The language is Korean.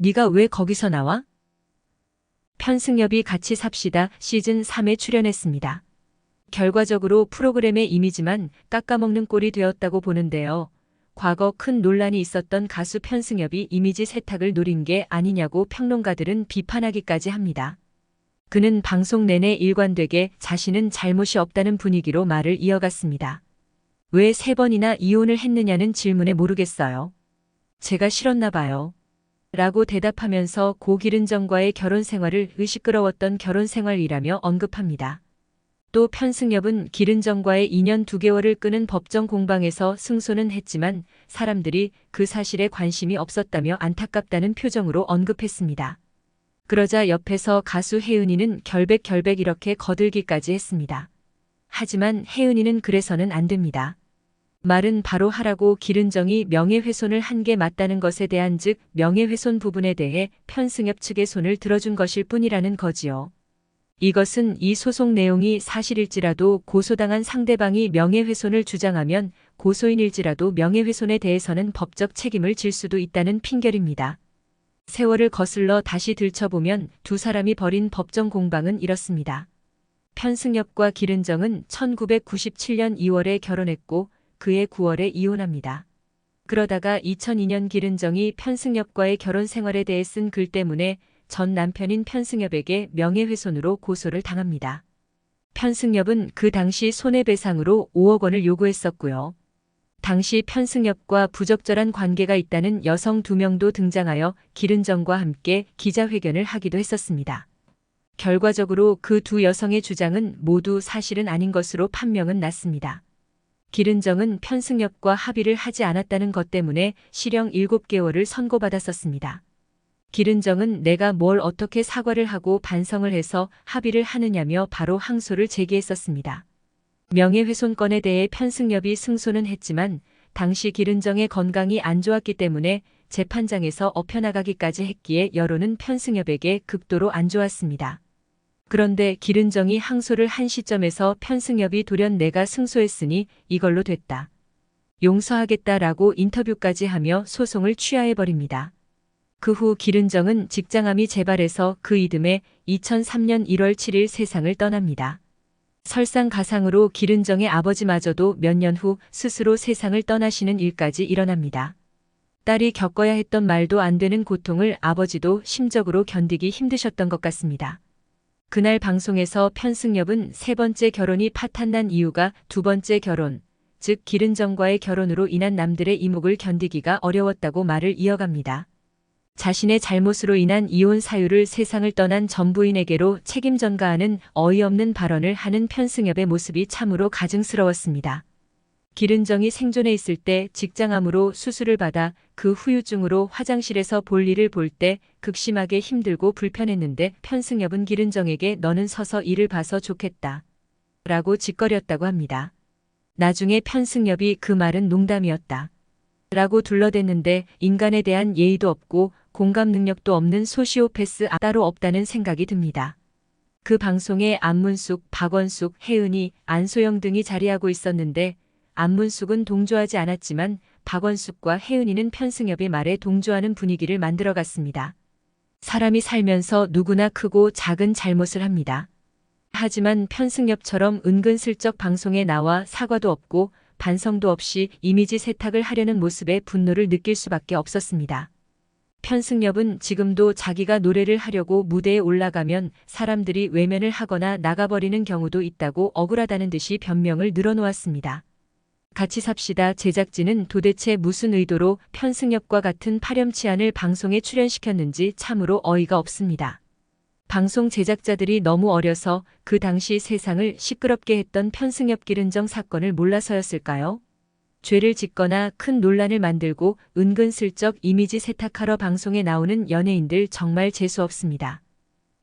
네가 왜 거기서 나와? 편승엽이 같이 삽시다 시즌 3에 출연했습니다. 결과적으로 프로그램의 이미지만 깎아먹는 꼴이 되었다고 보는데요. 과거 큰 논란이 있었던 가수 편승엽이 이미지 세탁을 노린 게 아니냐고 평론가들은 비판하기까지 합니다. 그는 방송 내내 일관되게 자신은 잘못이 없다는 분위기로 말을 이어갔습니다. 왜 3번이나 이혼을 했느냐는 질문에 모르겠어요. 제가 싫었나 봐요. 라고 대답하면서 고 기른정과의 결혼 생활을 시끄러웠던 결혼 생활이라며 언급합니다. 또 편승엽은 기른정과의 2년 2개월을 끄는 법정 공방에서 승소는 했지만 사람들이 그 사실에 관심이 없었다며 안타깝다는 표정으로 언급했습니다. 그러자 옆에서 가수 혜은이는 결백 이렇게 거들기까지 했습니다. 하지만 혜은이는 그래서는 안 됩니다. 말은 바로 하라고 기른정이 명예훼손을 한 게 맞다는 것에 대한 즉 명예훼손 부분에 대해 편승엽 측의 손을 들어준 것일 뿐이라는 거지요. 이것은 이 소송 내용이 사실일지라도 고소당한 상대방이 명예훼손을 주장하면 고소인일지라도 명예훼손에 대해서는 법적 책임을 질 수도 있다는 pin결입니다. 세월을 거슬러 다시 들춰보면 두 사람이 벌인 법정 공방은 이렇습니다. 편승엽과 기른정은 1997년 2월에 결혼했고 그해 9월에 이혼합니다. 그러다가 2002년 기른정이 편승엽과의 결혼 생활에 대해 쓴 글 때문에 전 남편인 편승엽에게 명예훼손으로 고소를 당합니다. 편승엽은 그 당시 손해배상으로 5억 원을 요구했었고요. 당시 편승엽과 부적절한 관계가 있다는 여성 2명도 등장하여 기른정과 함께 기자회견을 하기도 했었습니다. 결과적으로 그 두 여성의 주장은 모두 사실은 아닌 것으로 판명은 났습니다. 기른정은 편승엽과 합의를 하지 않았다는 것 때문에 실형 7개월을 선고받았었습니다. 기른정은 내가 뭘 어떻게 사과를 하고 반성을 해서 합의를 하느냐며 바로 항소를 제기했었습니다. 명예훼손건에 대해 편승엽이 승소는 했지만 당시 기른정의 건강이 안 좋았기 때문에 재판장에서 업혀나가기까지 했기에 여론은 편승엽에게 극도로 안 좋았습니다. 그런데 기른정이 항소를 한 시점에서 편승엽이 돌연 내가 승소했으니 이걸로 됐다. 용서하겠다라고 인터뷰까지 하며 소송을 취하해버립니다. 그 후 기른정은 직장암이 재발해서 그 이듬해 2003년 1월 7일 세상을 떠납니다. 설상가상으로 기른정의 아버지마저도 몇 년 후 스스로 세상을 떠나시는 일까지 일어납니다. 딸이 겪어야 했던 말도 안 되는 고통을 아버지도 심적으로 견디기 힘드셨던 것 같습니다. 그날 방송에서 편승엽은 3번째 결혼이 파탄난 이유가 2번째 결혼, 즉 기른정과의 결혼으로 인한 남들의 이목을 견디기가 어려웠다고 말을 이어갑니다. 자신의 잘못으로 인한 이혼 사유를 세상을 떠난 전 부인에게로 책임 전가하는 어이없는 발언을 하는 편승엽의 모습이 참으로 가증스러웠습니다. 기른정이 생존해 있을 때 직장암으로 수술을 받아 그 후유증으로 화장실에서 볼일을 볼 때 극심하게 힘들고 불편했는데 편승엽은 기른정에게 너는 서서 일을 봐서 좋겠다. 라고 짓거렸다고 합니다. 나중에 편승엽이 그 말은 농담이었다. 라고 둘러댔는데 인간에 대한 예의도 없고 공감 능력도 없는 소시오패스 따로 없다는 생각이 듭니다. 그 방송에 안문숙, 박원숙, 혜은이, 안소영 등이 자리하고 있었는데 안문숙은 동조하지 않았지만 박원숙과 혜은이는 편승엽의 말에 동조하는 분위기를 만들어갔습니다. 사람이 살면서 누구나 크고 작은 잘못을 합니다. 하지만 편승엽처럼 은근슬쩍 방송에 나와 사과도 없고 반성도 없이 이미지 세탁을 하려는 모습에 분노를 느낄 수밖에 없었습니다. 편승엽은 지금도 자기가 노래를 하려고 무대에 올라가면 사람들이 외면을 하거나 나가버리는 경우도 있다고 억울하다는 듯이 변명을 늘어놓았습니다. 같이 삽시다 제작진은 도대체 무슨 의도로 편승엽과 같은 파렴치한을 방송에 출연시켰는지 참으로 어이가 없습니다. 방송 제작자들이 너무 어려서 그 당시 세상을 시끄럽게 했던 편승엽 기른정 사건을 몰라서였을까요? 죄를 짓거나 큰 논란을 만들고 은근슬쩍 이미지 세탁하러 방송에 나오는 연예인들 정말 재수없습니다.